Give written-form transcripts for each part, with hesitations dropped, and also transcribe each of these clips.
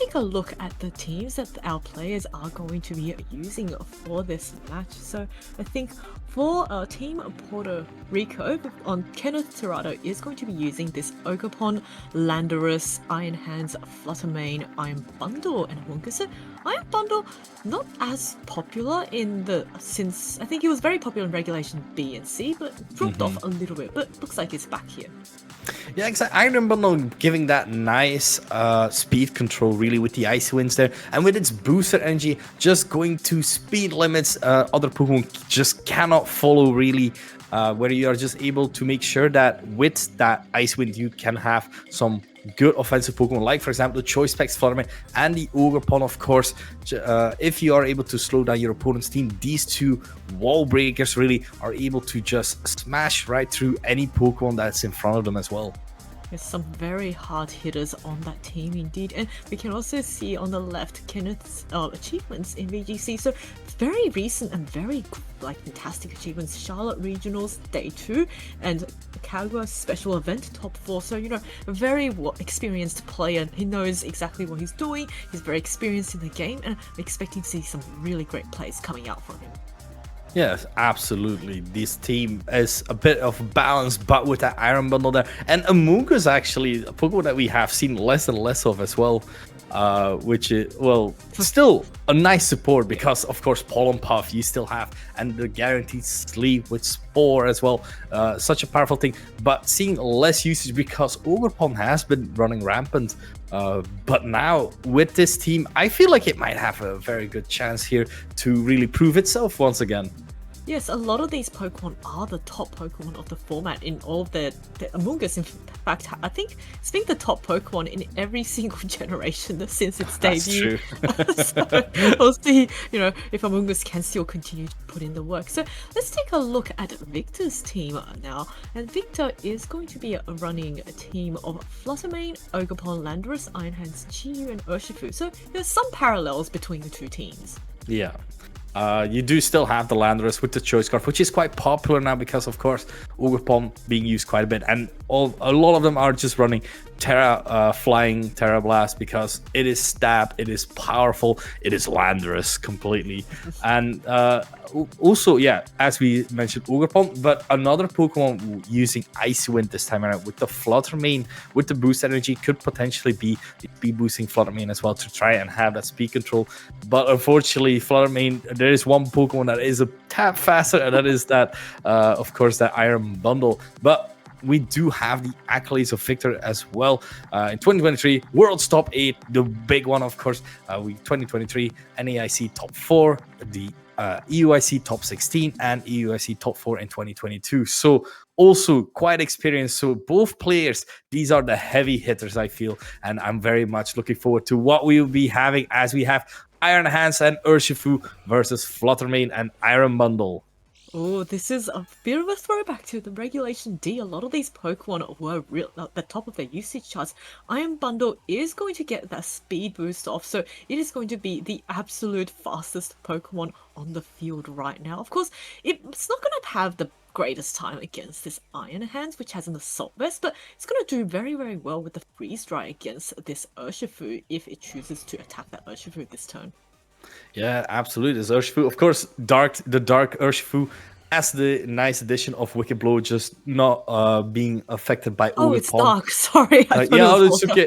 take a look at the teams that our players are going to be using for this match. So I think for our team Puerto Rico, on Kenneth Tirado is going to be using this Ogerpon, Landorus, Iron Hands, Fluttermane, Iron Bundle, and Amoonguss. Iron Bundle not as popular since I think it was very popular in Regulation B and C, but dropped off a little bit. But looks like it's back here. Yeah, exactly. Iron Bundle giving that nice speed control really with the Icy Winds there. And with its booster energy, just going to speed limits other Pokemon just cannot follow really. Where you are just able to make sure that with that Ice Wind, you can have some good offensive Pokemon, like for example the Choice Specs Fluttermane and the Ogerpon, of course. If you are able to slow down your opponent's team, these two wall breakers really are able to just smash right through any Pokemon that's in front of them as well. There's some very hard hitters on that team indeed, and we can also see on the left Kenneth's achievements in VGC. So very recent and very fantastic achievements. Charlotte Regionals Day 2 and Kagura Special Event Top 4. So a very experienced player. He knows exactly what he's doing. He's very experienced in the game, and I'm expecting to see some really great plays coming out from him. Yes, absolutely. This team is a bit of balance, but with that Iron Bundle there. And Amoonguss actually, a Pokemon that we have seen less and less of as well. Which is, well, still a nice support because, of course, Pollen Puff you still have, and the guaranteed sleep with Spore as well. Such a powerful thing, but seeing less usage because Ogerpon has been running rampant. But now with this team, I feel like it might have a very good chance here to really prove itself once again. Yes, a lot of these Pokemon are the top Pokemon of the format in all of the Amoonguss. In fact, I think it's been the top Pokemon in every single generation since its debut. That's true. So we'll see, if Amoonguss can still continue to put in the work. So let's take a look at Victor's team now. And Victor is going to be running a team of Fluttermane, Ogerpon, Landorus, Iron Hands, Chi-Yu, and Urshifu. So there's some parallels between the two teams. Yeah. You do still have the Landorus with the Choice Scarf, which is quite popular now because, of course, Ogerpon being used quite a bit. And a lot of them are just running Flying Terra Blast because it is stab, it is powerful, it is Landorus completely. And also, yeah, as we mentioned, Ogerpon, but another Pokemon using Icy Wind this time around with the Fluttermane with the boost energy could potentially be the speed boosting Fluttermane as well to try and have that speed control. But unfortunately, Fluttermane, there is one Pokemon that is a tad faster, and that is that, of course, that Iron Bundle. But we do have the accolades of Victor as well. In 2023, World's Top 8, the big one, of course. 2023, NAIC Top 4, the EUIC Top 16, and EUIC Top 4 in 2022. So also quite experienced. So both players, these are the heavy hitters, I feel. And I'm very much looking forward to what we will be having as we have Iron Hands and Urshifu versus Fluttermane and Iron Bundle. Oh, this is a bit of a throwback to the Regulation D. A lot of these Pokemon were at the top of their usage charts. Iron Bundle is going to get that speed boost off, so it is going to be the absolute fastest Pokemon on the field right now. Of course, it's not going to have the greatest time against this Iron Hands, which has an Assault Vest, but it's going to do very, very well with the Freeze Dry against this Urshifu if it chooses to attack that Urshifu this turn. Yeah, absolutely. This Urshifu, of course, the Dark Urshifu as the nice addition of Wicked Blow, just not being affected by Ogerpon. It's dark. Yeah, Sorry. it's okay.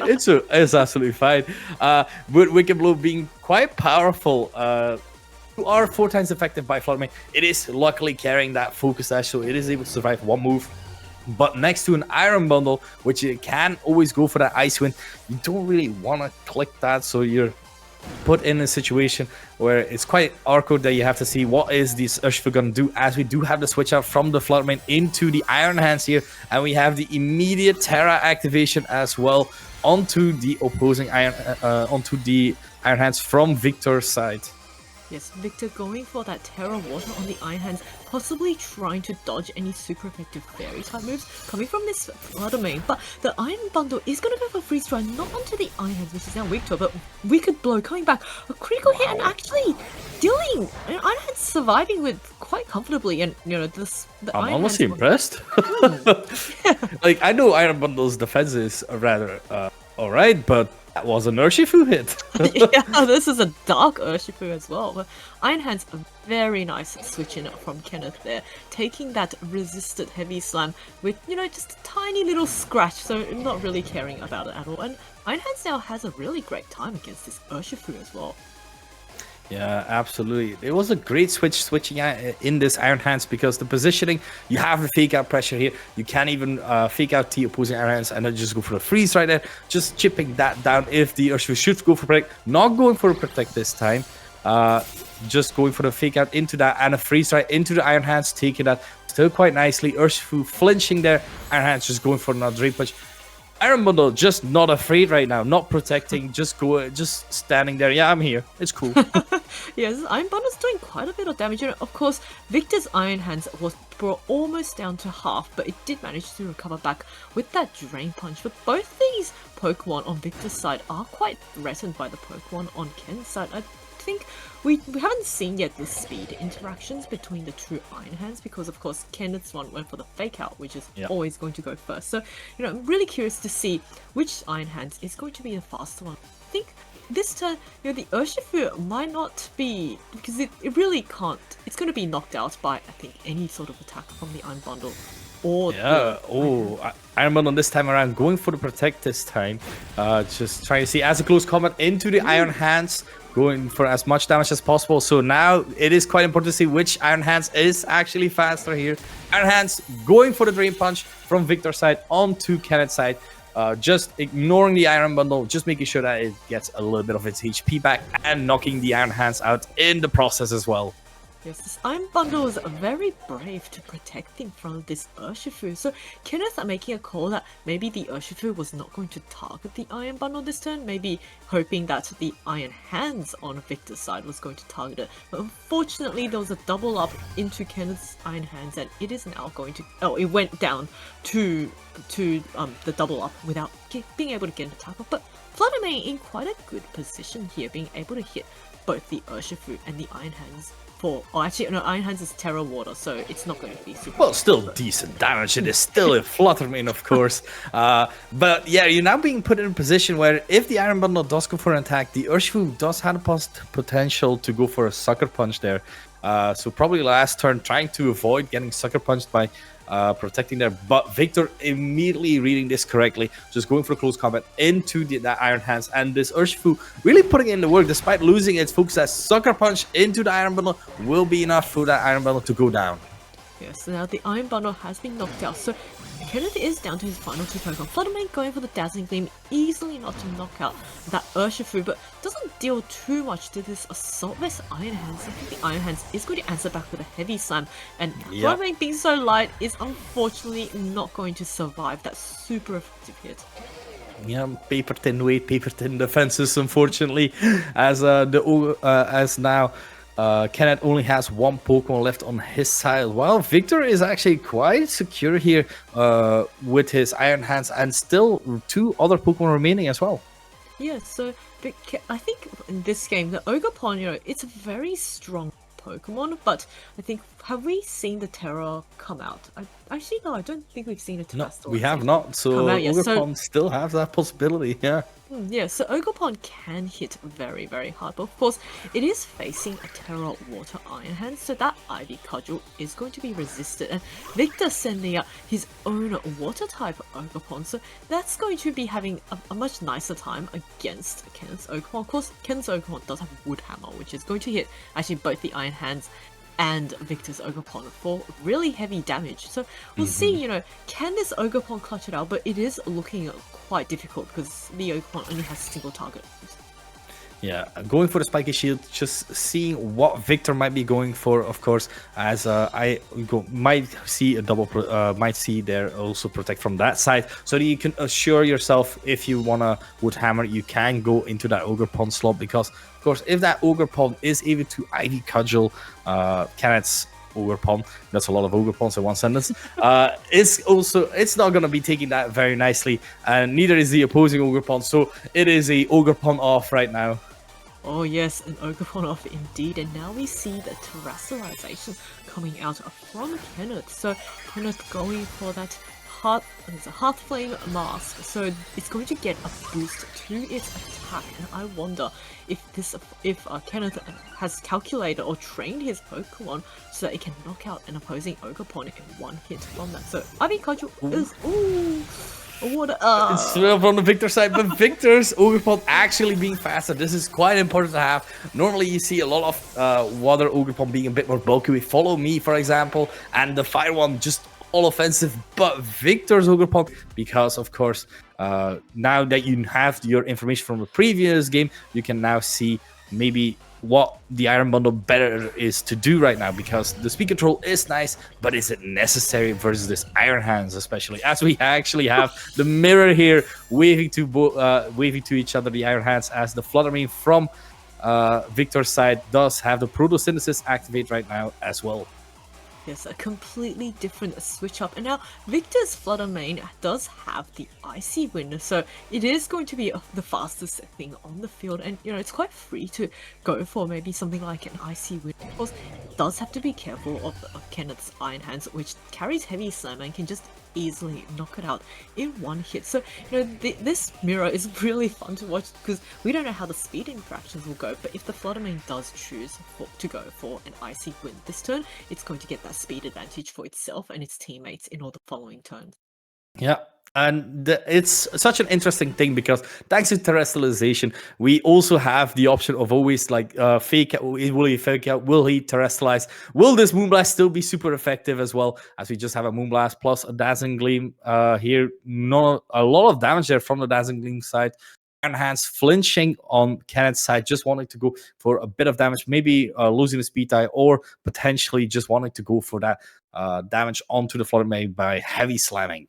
It's absolutely fine. With Wicked Blow being quite powerful, you are 4 times affected by Fluttermane. It is luckily carrying that Focus Sash, so it is able to survive one move. But next to an Iron Bundle, which you can always go for that Ice Wind, you don't really want to click that, so you're put in a situation where it's quite awkward that you have to see what is this Urshifu gonna do, as we do have the switch out from the Fluttermane into the Iron Hands here, and we have the immediate Terra activation as well onto the opposing onto the Iron Hands from Victor's side. Yes, Victor going for that Terra Water on the Iron Hands, possibly trying to dodge any super effective Fairy type moves coming from this Fluttermane. But the Iron Bundle is going to go for Freeze Dry, not onto the Iron Hands, which is now weak to it, but Wicked Blow coming back. A critical hit and actually dealing Iron Hands surviving with quite comfortably. And I'm honestly impressed. Like, I know Iron Bundle's defense is rather alright, but That was an Urshifu hit. Yeah, this is a dark Urshifu as well. But Iron Hand's a very nice switch in from Kenneth there, taking that resisted heavy slam with, just a tiny little scratch, so not really caring about it at all. And Iron Hands now has a really great time against this Urshifu as well. Yeah, absolutely. It was a great switching out in this Iron Hands because the positioning, you have the fake out pressure here. You can't even fake out the opposing Iron Hands and then just go for the freeze right there. Just chipping that down if the Urshifu should go for protect. Not going for a protect this time. Just going for the fake out into that and a freeze right into the Iron Hands, taking that still quite nicely. Urshifu flinching there. Iron Hands just going for another Dream Punch. Iron Bundle just not afraid right now, not protecting, just standing there. Yeah, I'm here. It's cool. Yes, Iron Bundle's doing quite a bit of damage. Of course, Victor's Iron Hands was brought almost down to half, but it did manage to recover back with that Drain Punch. But both these Pokemon on Victor's side are quite threatened by the Pokemon on Ken's side. I think we haven't seen yet the speed interactions between the two Iron Hands because, of course, Kenneth's one went for the fake out, which is always going to go first. So, I'm really curious to see which Iron Hands is going to be the faster one. I think this turn, the Urshifu might not be, because it really can't, it's going to be knocked out by, I think, any sort of attack from the Iron Bundle. Or Iron Bundle this time around, going for the protect this time. Just trying to see as a close combat into the Iron Hands, going for as much damage as possible. So now it is quite important to see which Iron Hands is actually faster here. Iron Hands going for the Drain Punch from Victor's side onto Kenneth's side. Just ignoring the Iron Bundle, just making sure that it gets a little bit of its HP back and knocking the Iron Hands out in the process as well. Yes, this Iron Bundle is very brave to protect him from this Urshifu. So Kenneth are making a call that maybe the Urshifu was not going to target the Iron Bundle this turn, maybe hoping that the Iron Hands on Victor's side was going to target it. But unfortunately, there was a double up into Kenneth's Iron Hands, and it is now going to... Oh, it went down to the double up without being able to get an attack off. But Vladimir in quite a good position here, being able to hit both the Urshifu and the Iron Hands. Iron Hands is Terra Water, so it's not going to be super. Well, still decent damage. It is still a Fluttermane, of course. But yeah, you're now being put in a position where if the Iron Bundle does go for an attack, the Urshifu does have a potential to go for a Sucker Punch there. So probably last turn trying to avoid getting Sucker Punched by protecting there. But Victor immediately reading this correctly, just going for close combat into that Iron Hands. And this Urshifu really putting in the work despite losing its focus. As Sucker Punch into the Iron Bundle will be enough for that Iron Bundle to go down. Yes, so now the Iron Bundle has been knocked out. So Kenneth is down to his final two Pokemon. Vladimir going for the Dazzling Gleam, easily enough to knock out that Urshifu, but doesn't deal too much to this Assault Vest Iron Hands. I think the Iron Hands is going to answer back with a Heavy Slam, and Vladimir being so light is unfortunately not going to survive that super effective hit. Yeah, paper thin weight, paper thin defenses, unfortunately, as now Kenneth only has one Pokemon left on his side, while Victor is actually quite secure here with his Iron Hands and still two other Pokemon remaining as well. Yeah, so I think in this game, the Ogerpon, it's a very strong Pokemon, but I think, have we seen the Terra come out? Actually, no, I don't think we've seen a Terrastor. No, we have not, so Ogerpon still has that possibility, yeah. Yeah, so Ogerpon can hit very, very hard, but of course, it is facing a Terra Water Iron Hand, so that Ivy Cudgel is going to be resisted, and Victor sending out his own Water-type Ogerpon, so that's going to be having a much nicer time against Kenneth's Ogerpon. Of course, Kenneth's Ogerpon does have Wood Hammer, which is going to hit actually both the Iron Hands and Victor's Ogerpon for really heavy damage. So we'll see, can this Ogerpon clutch it out? But it is looking quite difficult because the Ogerpon only has a single target. Yeah, going for the Spiky Shield, just seeing what Victor might be going for, of course, as might see a double, might see there also protect from that side, so that you can assure yourself if you want to Wood Hammer, you can go into that Ogerpon slot, because, of course, if that Ogerpon is able to Ivy Cudgel Kenneth's Ogerpon, that's a lot of Ogerpons in one sentence, it's not going to be taking that very nicely, and neither is the opposing Ogerpon, so it is a Ogerpon off right now. Oh yes, an Ogerpon off indeed, and now we see the Terrasserization coming out from Kenneth. So Kenneth going for that Hearth Flame Mask, so it's going to get a boost to its attack, and I wonder if Kenneth has calculated or trained his Pokemon so that it can knock out an opposing Ogerpon in one hit from that. So Ivy Cudgel is what It's from the Victor side, but Victor's Ogerpon actually being faster. This is quite important to have. Normally you see a lot of water Ogerpon being a bit more bulky with Follow Me, for example, and the fire one just all offensive, but Victor's Ogerpon, because of course now that you have your information from the previous game, you can now see maybe what the Iron Bundle better is to do right now, because the speed control is nice, but is it necessary versus this Iron Hands, especially as we actually have the mirror here waving to each other, the Iron Hands, as the Flutter Mane from Victor's side does have the Photosynthesis activate right now as well. Yes, a completely different switch up. And now Victor's Flutter Mane does have the Icy Wind, so it is going to be the fastest thing on the field. And you know, it's quite free to go for maybe something like an Icy Wind. Of course, does have to be careful of Kenneth's Iron Hands, which carries Heavy Slam and can just easily knock it out in one hit. So you know, this mirror is really fun to watch because we don't know how the speed interactions will go, but if the Flutter Mane does choose to go for an Icy Wind this turn, it's going to get that speed advantage for itself and its teammates in all the following turns. Yeah, and it's such an interesting thing because thanks to terrestrialization, we also have the option of always like fake out. Will he fake out? Will he terrestrialize? Will this Moonblast still be super effective as well? As we just have a Moonblast plus a Dazzling Gleam here. Not a lot of damage there from the Dazzling Gleam side. Iron Hands flinching on Kenneth's side, just wanting to go for a bit of damage, maybe losing the speed tie, or potentially just wanting to go for that damage onto the Flutter Mane by heavy slamming.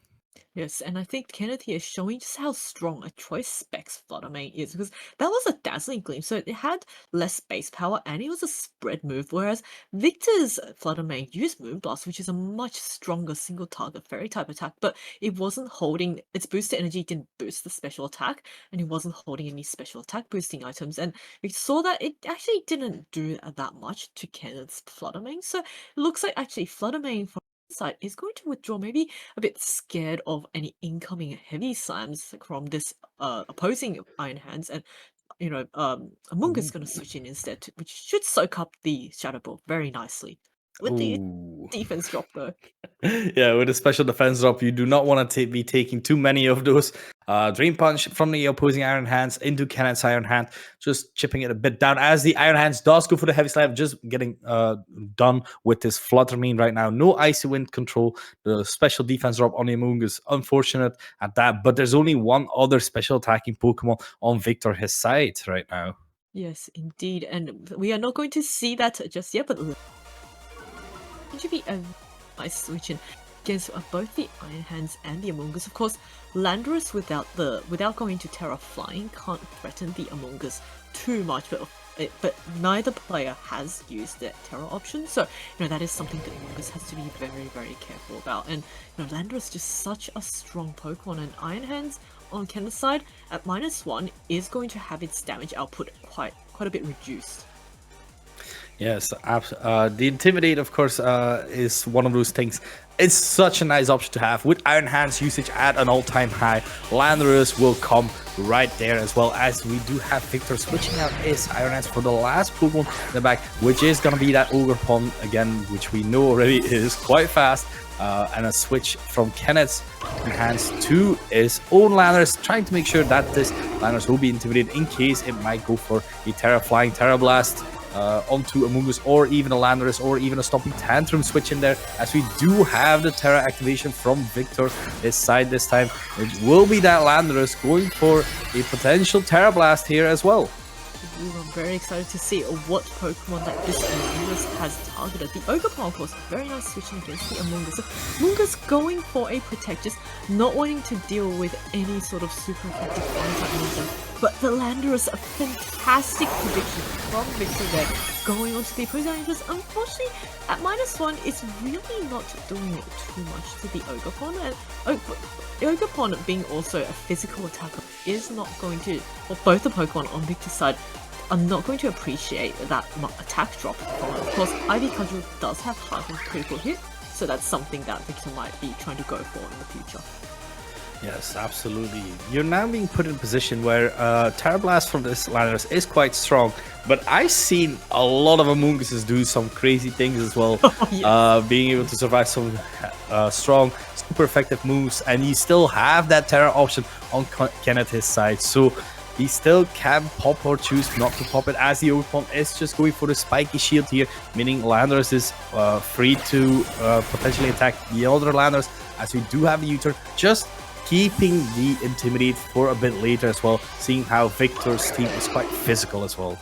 Yes, and I think Kenneth here is showing just how strong a Choice Specs Flutter Mane is, because that was a Dazzling Gleam, so it had less base power and it was a spread move, whereas Victor's Flutter Mane used Moonblast, which is a much stronger single target fairy type attack, but it wasn't holding its boosted energy, didn't boost the special attack, and it wasn't holding any special attack boosting items, and we saw that it actually didn't do that much to Kenneth's Flutter Mane, so it looks like actually Flutter Mane from side is going to withdraw, maybe a bit scared of any incoming heavy slams from this opposing Iron Hands, and you know, Among Us is going to switch in instead, which should soak up the Shadow Ball very nicely with the defense drop though. Yeah, with a special defense drop, you do not want to be taking too many of those. Dream Punch from the opposing Iron Hands into Kenneth's Iron Hand, just chipping it a bit down as the Iron Hands does go for the Heavy Slam, just getting done with this Flutter Mane right now. No Icy Wind control. The special defense drop on the Among Us, unfortunate at that, but there's only one other special attacking Pokemon on Victor his side right now. Yes, indeed, and we are not going to see that just yet, but it should be a nice switch in against both the Iron Hands and the Among Us. Of course, Landorus without going to Terra Flying can't threaten the Among Us too much, but neither player has used their Terra option, so you know that is something that Among Us has to be very, very careful about. And you know, Landorus is just such a strong Pokemon, and Iron Hands on Kenneth's side at -1 is going to have its damage output quite a bit reduced. Yes, the Intimidate, of course, is one of those things. It's such a nice option to have. With Iron Hands usage at an all-time high, Landorus will come right there, as well as we do have Victor switching out his Iron Hands for the last Pokemon in the back, which is going to be that Ogerpon again, which we know already is quite fast. And a switch from Kenneth's Hands to his own Landorus, trying to make sure that this Landorus will be intimidated in case it might go for a Terra Flying Terra Blast onto Among Us, or even a Landorus, or even a Stomping Tantrum switch in there, as we do have the Terra activation from Victor his side this time. It will be that Landorus going for a potential Terra Blast here as well. I'm very excited to see what Pokemon that this Among Us has targeted. The Ogerpon, of course, very nice switching against the Among Us. So Among Us going for a Protect, just not wanting to deal with any sort of super effective fire-type moves. But the Landorus, a fantastic prediction from Victor there, going onto the opposing Rangers. Unfortunately, at -1, it's really not doing too much to the Ogerpon. And Ogerpon being also a physical attacker is not going to, or both the Pokemon on Victor's side, are not going to appreciate that attack drop. Of course, Ivy Cudgel does have high critical hit, so so that's something that Victor might be trying to go for in the future. Yes, absolutely. You're now being put in a position where Terra Blast from this Landorus is quite strong, but I've seen a lot of Amoonguses do some crazy things as well. Yes. Being able to survive some strong, super effective moves, and you still have that Terra option on Kenneth his side, so he still can pop or choose not to pop it, as the Overpon is just going for the spiky shield here, meaning Landorus is free to potentially attack the other Landorus, as we do have a U-turn, just keeping the Intimidate for a bit later as well, seeing how Victor's team is quite physical as well.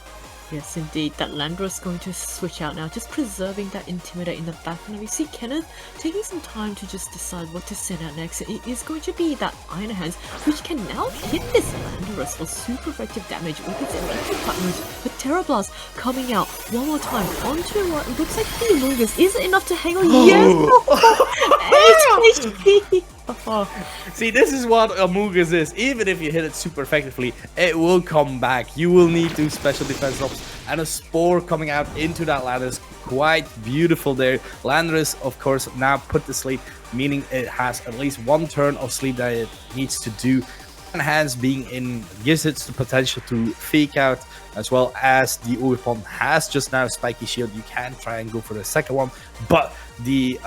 Yes, indeed. That Landorus is going to switch out now, just preserving that Intimidate in the back. Now we see Kenneth taking some time to just decide what to send out next. It is going to be that Iron Hands, which can now hit this Landorus for super effective damage with its electric cut moves. But Terra Blast coming out one more time onto what looks like the Amoongus. Is it enough to hang on? Yes! 8 HP! See, this is what Amoongus is. Even if you hit it super effectively, it will come back. You will need to special defense drops and a Spore coming out into that Landorus. Quite beautiful there. Landorus, of course, now put to sleep, meaning it has at least one turn of sleep that it needs to do. And Hands being in gives it the potential to fake out, as well as the Overpon has just now Spiky Shield. You can try and go for the second one, but the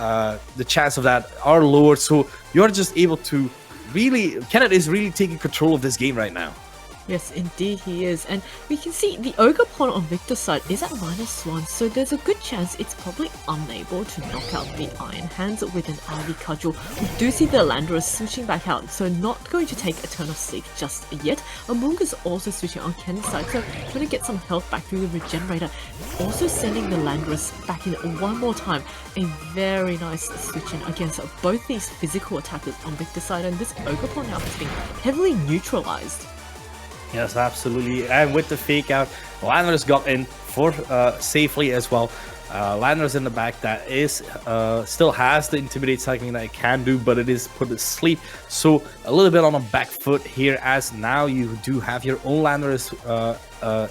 chance of that are lower, so you're just able to really, Kenneth is really taking control of this game right now. Yes, indeed he is. And we can see the Ogerpon on Victor's side is at -1, so there's a good chance it's probably unable to knock out the Iron Hands with an Ivy Cudgel. We do see the Landorus switching back out, so not going to take a turn of sleep just yet. Amoongus also switching on Ken's side, so trying to get some health back through the Regenerator. Also sending the Landorus back in one more time. A very nice switch in against both these physical attackers on Victor's side, and this Ogerpon now has been heavily neutralized. Yes, absolutely. And with the fake out, Landorus got in for safely as well. Landorus in the back that is still has the Intimidate cycling that it can do, but it is put to sleep. So a little bit on a back foot here, as now you do have your own Landorus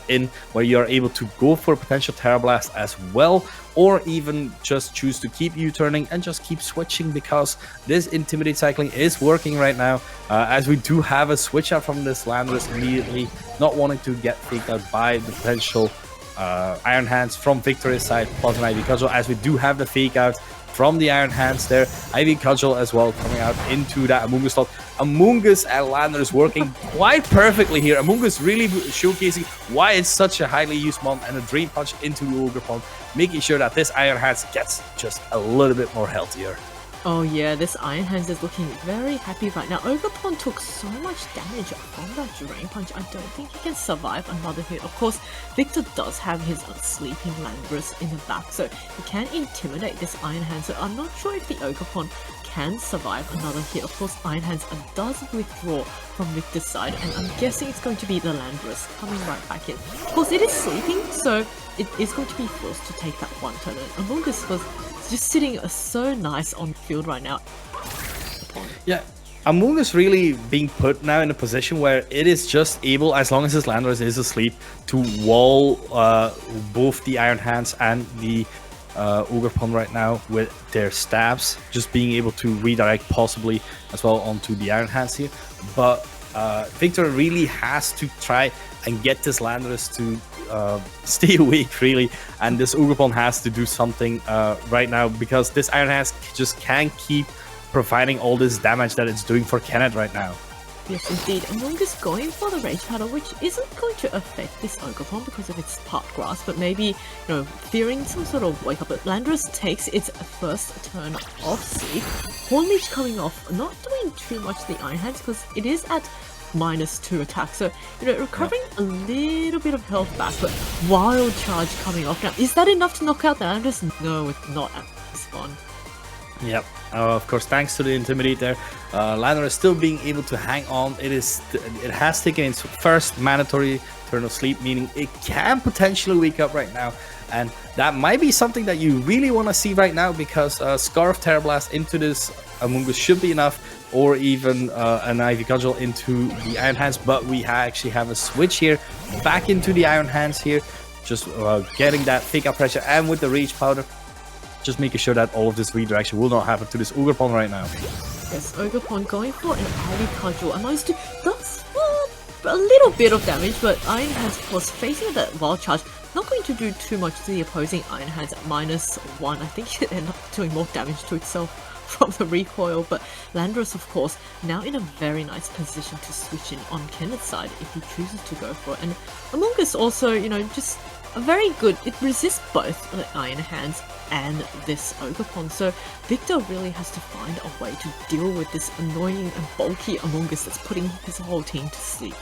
in, where you are able to go for a potential Terra Blast as well, or even just choose to keep U-turning and just keep switching, because this Intimidate cycling is working right now, as we do have a switch out from this Landorus immediately, not wanting to get faked out by the potential Iron Hands from Victor's side, plus an Ivy Cudgel, as we do have the fake out from the Iron Hands there. Ivy Cudgel as well coming out into that Amoongus slot. Amoongus and Landorus working quite perfectly here. Amoongus really showcasing why it's such a highly used mon, and a Drain Punch into the Ogerpon, making sure that this Iron Hands gets just a little bit more healthier. Oh yeah, this Iron Hands is looking very happy right now. Ogerpon took so much damage from that Drain Punch, I don't think he can survive another hit. Of course, Victor does have his sleeping Landorus in the back, so he can intimidate this Iron Hands, so I'm not sure if the Ogerpon can survive another hit. Of course, Iron Hands does withdraw from Victor's side, and I'm guessing it's going to be the Landorus coming right back in. Of course, it is sleeping, so it is going to be forced to take that one turn. And Amoongus was just sitting so nice on the field right now. Yeah, Amoongus really being put now in a position where it is just able, as long as his Landorus is asleep, to wall both the Iron Hands and the Ogerpon right now with their stabs, just being able to redirect possibly as well onto the Iron Hands here. But Victor really has to try and get this Landorus to stay awake, really, and this Ogerpon has to do something right now, because this Iron Hands just can't keep providing all this damage that it's doing for Kenneth right now. Yes, indeed. Amoongus going for the Rage Powder, which isn't going to affect this Ogerpon because of its part grass, but maybe, you know, fearing some sort of wake up. But Landorus takes its first turn of sleep. Horn Leech coming off, not doing too much to the Iron Hands because it is at -2 attack, so, you know, recovering a little bit of health back. But Wild Charge coming off now. Is that enough to knock out the Landorus? No, it's not at this one. Yep. Of course, thanks to the Intimidate there, Landorus still being able to hang on. It has taken its first mandatory turn of sleep, meaning it can potentially wake up right now, and that might be something that you really want to see right now, because Scarf Terra Blast into this Amoongus should be enough, or even an Ivy Cudgel into the Iron Hands. But we actually have a switch here back into the Iron Hands here, just getting that fake out pressure, and with the Rage Powder, just making sure that all of this redirection will not happen to this Ogerpon right now. Yes, Ogerpon going for an Ivy Cudgel, and those two does a little bit of damage, but Iron Hands, of course, facing that Wild Charge, not going to do too much to the opposing Iron Hands at -1. I think it ended up doing more damage to itself from the recoil, but Landorus, of course, now in a very nice position to switch in on Kenneth's side if he chooses to go for it. And Among Us also, you know, just a very good, it resists both the Iron Hands and this Ogerpon, so Victor really has to find a way to deal with this annoying and bulky Among Us that's putting his whole team to sleep.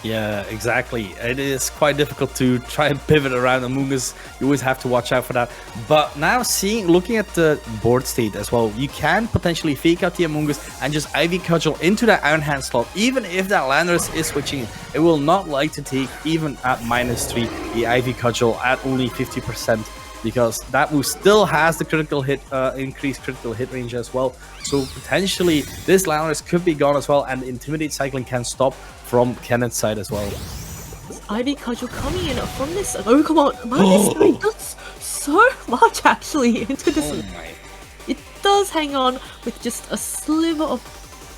Yeah, exactly. It is quite difficult to try and pivot around Among Us. You always have to watch out for that. But now looking at the board state as well, you can potentially fake out the Among Us and just Ivy Cudgel into that Iron Hand slot. Even if that Landorus is switching, it will not like to take, even at -3, the Ivy Cudgel at only 50%. Because that move still has the critical hit, increased critical hit range as well. So potentially this Landorus could be gone as well, and the Intimidate cycling can stop from Kenneth's side as well. Ivy Cudgel coming in from this Ogerpon. This does so much actually into this. Oh my. It does hang on with just a sliver of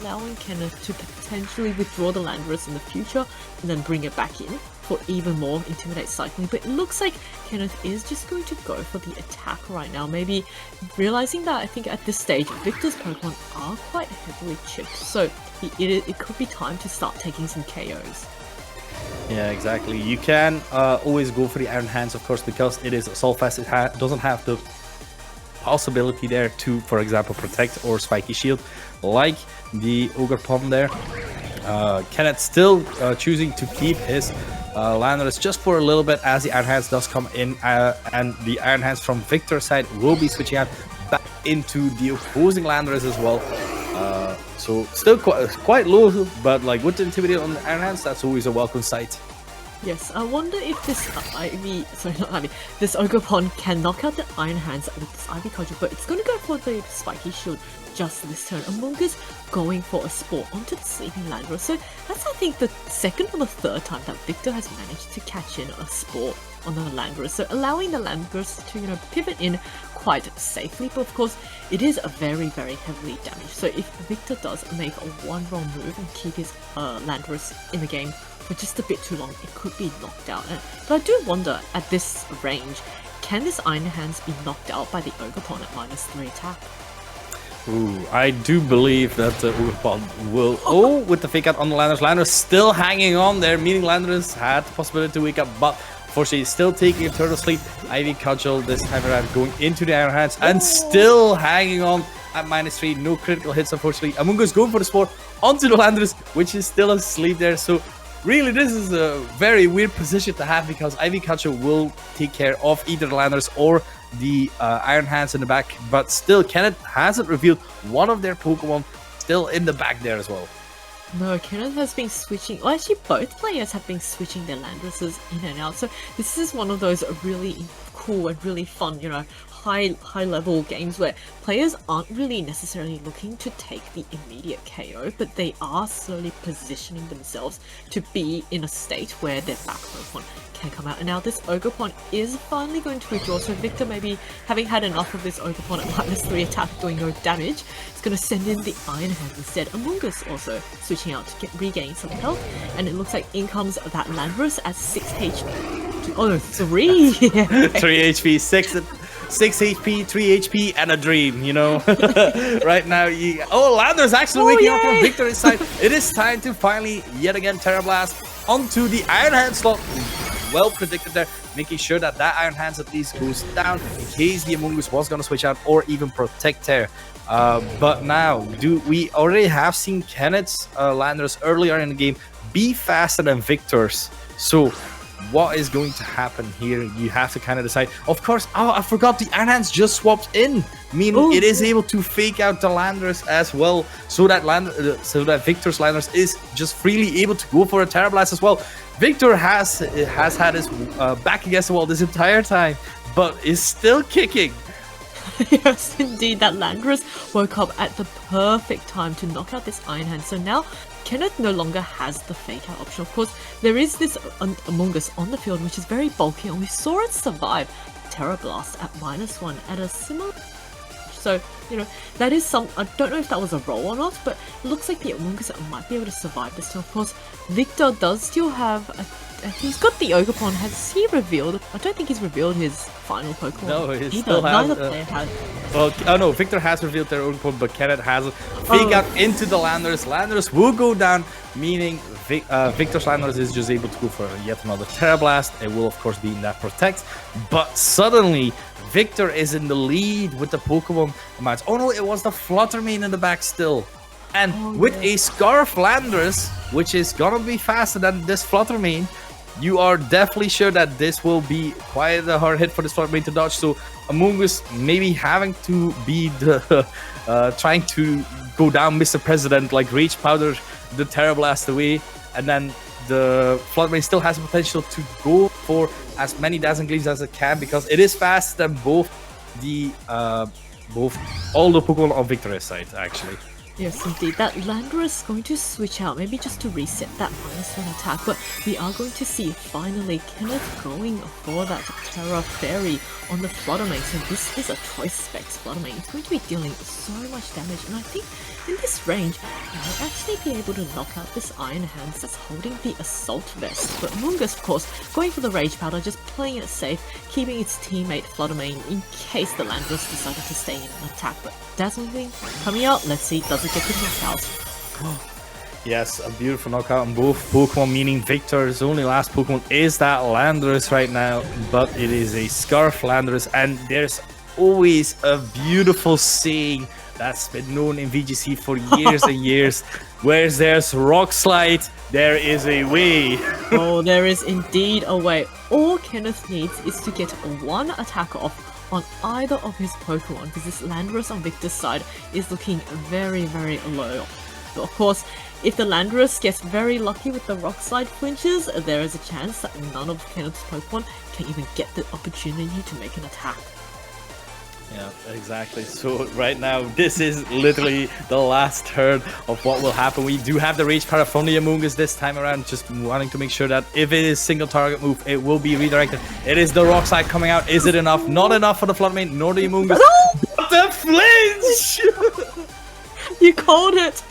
allowing Kenneth to potentially withdraw the Landorus in the future and then bring it back in for even more Intimidate cycling, but it looks like Kenneth is just going to go for the attack right now, maybe realizing that I think at this stage Victor's Pokemon are quite heavily chipped, so it could be time to start taking some KOs. Yeah, exactly. You can always go for the Iron Hands, of course, because it is Assault Vest. It doesn't have the possibility there to, for example, protect or Spiky Shield like the Ogerpon there. Kenneth still choosing to keep his Landorus just for a little bit as the Iron Hands does come in, and the Iron Hands from Victor's side will be switching out back into the opposing Landorus as well. So still quite low, but like with the Intimidate on the Iron Hands, that's always a welcome sight. Yes, I wonder if this this Ogerpon can knock out the Iron Hands with this Ivy Cudgel, but it's going to go for the Spiky Shield just this turn. Among Us going for a Spore onto the Sleeping Landorus. So that's, I think, the second or the third time that Victor has managed to catch in a Spore on the Landorus. So allowing the Landorus to, you know, pivot in quite safely, but of course it is a very, very heavily damaged. So if Victor does make one wrong move and keep his Landorus in the game for just a bit too long, it could be knocked out. But I do wonder, at this range, can this Iron Hands be knocked out by the Ogerpon at -3 attack? Ooh, I do believe that the Ogerpon will... Oh, with the fake out on the Landorus. Landorus still hanging on there, meaning Landorus had the possibility to wake up, but unfortunately still taking a turtle sleep. Ivy Cudgel this time around going into the Iron Hands and still hanging on at -3. No critical hits, unfortunately. Among Us going for the Spore onto the Landorus, which is still asleep there. So really, this is a very weird position to have, because Ivy Cudgel will take care of either the Landorus or the Iron Hands in the back, but still Kenneth hasn't revealed one of their Pokemon still in the back there as well. No, Kenneth has been switching, well, actually both players have been switching their Landoruses in and out, so this is one of those really cool and really fun, you know, high level games where players aren't really necessarily looking to take the immediate KO, but they are slowly positioning themselves to be in a state where their back Pokemon can come out. And now this Ogerpon is finally going to withdraw, so Victor, maybe having had enough of this Ogerpon at -3 attack doing no damage, is going to send in the Iron Hand instead. Among Us also switching out to regain some health, and it looks like in comes that Landorus at 6 HP. Oh no, 3! 3 HP, 6 HP, 3 HP, and a dream, you know. Right now, Landorus actually waking up from Victor's side. It is time to finally, yet again, Terra Blast onto the Iron Hand slot. Well predicted there, making sure that Iron Hands at least goes down in case the Among Us was going to switch out or even protect Terra. But now, we already have seen Kenneth's Landorus earlier in the game be faster than Victor's. So what is going to happen here? You have to kind of decide. Of course, I forgot the Iron Hands just swapped in, meaning it is able to fake out the Landorus as well, so that Victor's Landorus is just freely able to go for a Terra Blast as well. Victor has had his back against the wall this entire time, but is still kicking. Yes, indeed, that Landorus woke up at the perfect time to knock out this Iron Hand. So now Kenneth no longer has the fake out option. Of course, there is this Among Us on the field, which is very bulky, and we saw it survive Terra Blast at -1 at a similar. So, you know, that is some. I don't know if that was a roll or not, but it looks like the Amoonguss might be able to survive this. So, of course, Victor does still have. He's got the Ogerpon. Has he revealed? I don't think he's revealed his final Pokemon. No, he either. still has. Neither player has. Well, oh no, Victor has revealed their Ogerpon, but Kenneth hasn't. Fake out into the Landorus. Landorus will go down, meaning Victor's Landorus is just able to go for yet another Terra Blast. It will, of course, be in that Protect. But suddenly, Victor is in the lead with the Pokemon amounts. Oh no, it was the Fluttermane in the back still. And with a Scarf Landorus, which is gonna be faster than this Fluttermane, you are definitely sure that this will be quite a hard hit for this Fluttermane to dodge. So Amoonguss maybe having to be the trying to go down Mr. President, like Rage Powder the Terra Blast away, and then the Fluttermane still has the potential to go for as many Dazzling Gleams as it can, because it is faster than both all the Pokemon on Victor's side, actually. Yes, indeed. That Landorus is going to switch out, maybe just to reset that -1 attack, but we are going to see finally Kenneth going for that Terra Fairy on the Fluttermane. So this is a choice specs Fluttermane. It's going to be dealing so much damage, and I think in this range, you might actually be able to knock out this Iron Hands that's holding the Assault Vest. But Amoonguss, of course, going for the Rage Powder, just playing it safe, keeping its teammate Fluttermane in case the Landorus decided to stay in an attack. But Dazzling Gleam coming out, let's see, does it get the knockout? Yes, a beautiful knockout on both Pokemon, meaning Victor's only last Pokemon is that Landorus right now, but it is a Scarf Landorus, and there's always a beautiful saying that's been known in VGC for years and years. Where there's Rock Slide, there is a way. Oh, there is indeed a way. All Kenneth needs is to get one attack off on either of his Pokemon, because this Landorus on Victor's side is looking very, very low. But of course, if the Landorus gets very lucky with the Rock Slide flinches, there is a chance that none of Kenneth's Pokemon can even get the opportunity to make an attack. Yeah, exactly. So right now, this is literally the last turn of what will happen. We do have the Rage Powder from the Amoonguss this time around, just wanting to make sure that if it is single target move, it will be redirected. It is the Rock Slide coming out. Is it enough? Not enough for the Fluttermane, nor the Amoonguss. But the flinch! You called it!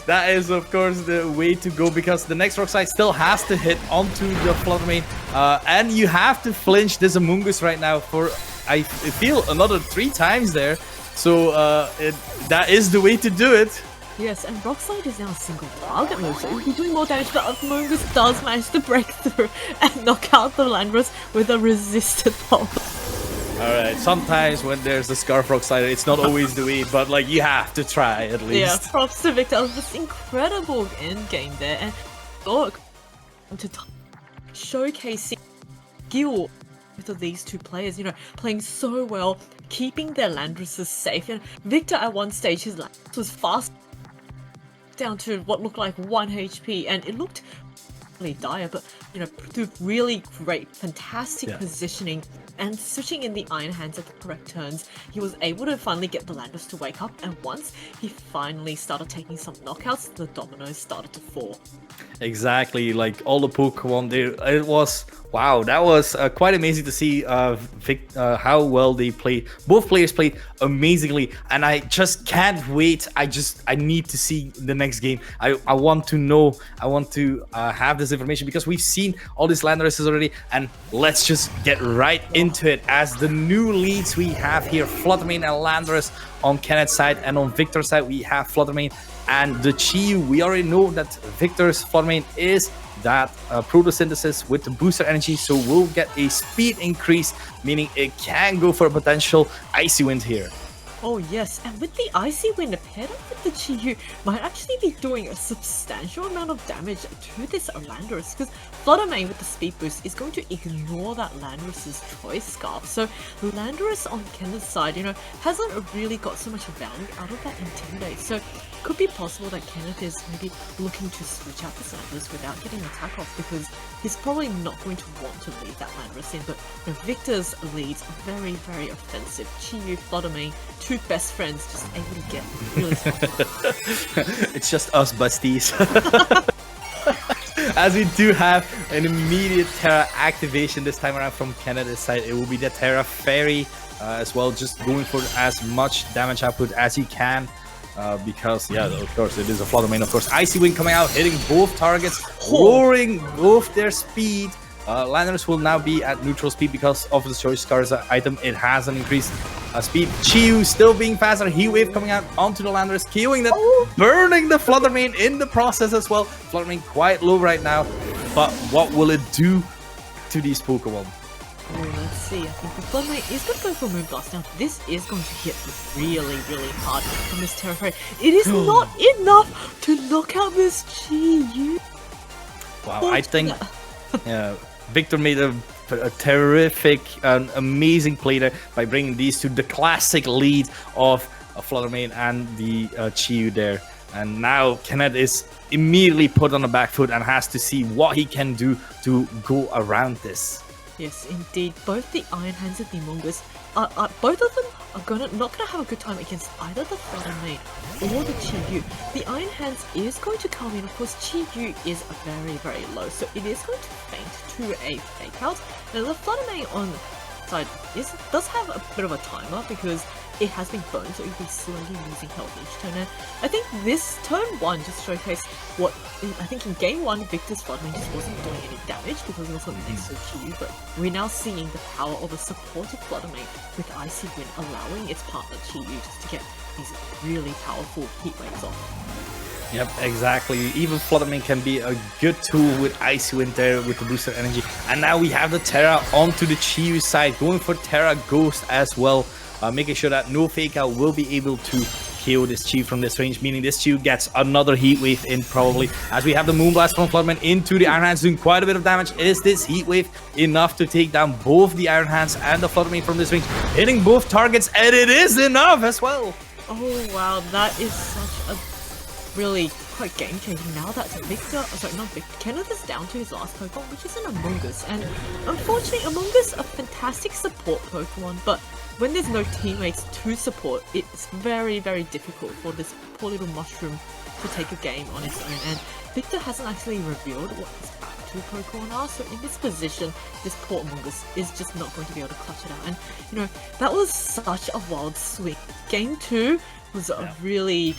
That is, of course, the way to go, because the next Rock Slide still has to hit onto the Fluttermane, and you have to flinch this Amoonguss right now for, I feel, another 3 times there. So that is the way to do it. Yes, and Rock Slide is now a single target move, so you'll be doing more damage, but Amoonguss does manage to break through and knock out the Landorus with a resisted pulse. Alright, sometimes when there's a Scarf Rock Slide, it's not always the way, but like you have to try at least. Yeah, props to Victor. This incredible end game there, and look, to showcasing skill of these two players, you know, playing so well, keeping their Landoruses safe. And Victor, at one stage, his Landorus was fast down to what looked like 1 HP, and it looked really dire, but you know, through really great, fantastic positioning and switching in the Iron Hands at the correct turns, he was able to finally get the Landorus to wake up, and once he finally started taking some knockouts, the dominoes started to fall. Exactly, like all the Pokemon there, it was, wow, that was quite amazing to see how well they played. Both players played amazingly, and I just can't wait. I need to see the next game. I want to know, I want to have this information, because we've seen all these Landoruses already, and let's just get right into it. As the new leads we have here, Fluttermane and Landorus on Kenneth's side, and on Victor's side we have Fluttermane and the Chi-Yu. We already know that Victor's Fluttermane is that photosynthesis with the booster energy, so we'll get a speed increase, meaning it can go for a potential Icy Wind here. Oh yes, and with the Icy Wind paired up with the Chi-Yu, might actually be doing a substantial amount of damage to this Landorus, because Fluttermane with the speed boost is going to ignore that Landorus's choice scarf. So Landorus on Kenneth's side, you know, hasn't really got so much value out of that Intimidate. So it could be possible that Kenneth is maybe looking to switch out this Landorus without getting an attack off, because he's probably not going to want to leave that Landorus in. But you know, Victor's leads are very, very offensive. Chi-Yu, Fluttermane, two best friends just able to get really tough. It's just us besties. as we do have an immediate Terra activation this time around from Kenneth's side. It will be the Terra Fairy as well, just going for as much damage output as he can. Because, yeah, of course, it is a Flutter Mane. Of course, Icy Wind coming out, hitting both targets, lowering both their speed. Landers will now be at neutral speed because of the Choice Scar's item. It has an increased speed. Chiyu still being faster. Heat Wave coming out onto the Landers, KOing them, burning the Flutter Mane in the process as well. Flutter Mane quite low right now, but what will it do to these Pokemon? Oh, let's see. I think the Flutter Mane is going to go for Moonblast. Now, this is going to hit really, really hard from this Terra Fairy. It is not enough to knock out this Chiyu. Wow, I think Victor made a terrific, amazing play there by bringing these two, the classic lead of Flutter Mane and the Chiyu there. And now Kenneth is immediately put on the back foot and has to see what he can do to go around this. Yes, indeed. Both the Iron Hands and the Mungus, both of them are not gonna have a good time against either the Flutter Mane or the Chiyu. The Iron Hands is going to come in. Of course, Chiyu is very, very low, so it is going to faint to a fake out. Now, the Flutter Mane on side does have a bit of a timer because it has been burned, so it will be slowly losing health each turn. And I think this turn 1 just showcased what I think in game 1 Victor's Flutter Mane just wasn't doing any damage because it was not next to Chiyu, but we're now seeing the power of a supportive Flutter Mane with Icy Wind allowing its partner Chiyu just to get these really powerful heat waves off. Yep, exactly. Even Flutter Mane can be a good tool with Icy Wind there with the boosted energy. And now we have the Terra onto the Chiyu side, going for Terra Ghost as well. Making sure that no fake out will be able to KO this Chiyu from this range, meaning this Chiyu gets another Heat Wave in probably. As we have the Moonblast from Flutter Mane into the Iron Hands doing quite a bit of damage. Is this Heat Wave enough to take down both the Iron Hands and the Flutter Mane from this range? Hitting both targets, and it is enough as well. Oh wow, that is such a really quite game-changing. Now that Kenneth is down to his last Pokemon, which is an Amoonguss. And unfortunately, Amoonguss a fantastic support Pokemon, but when there's no teammates to support, it's very, very difficult for this poor little mushroom to take a game on its own. And Victor hasn't actually revealed what his back two Pokemon are, so in this position, this poor Amoonguss is just not going to be able to clutch it out. And, you know, that was such a wild swing. Game 2 was a really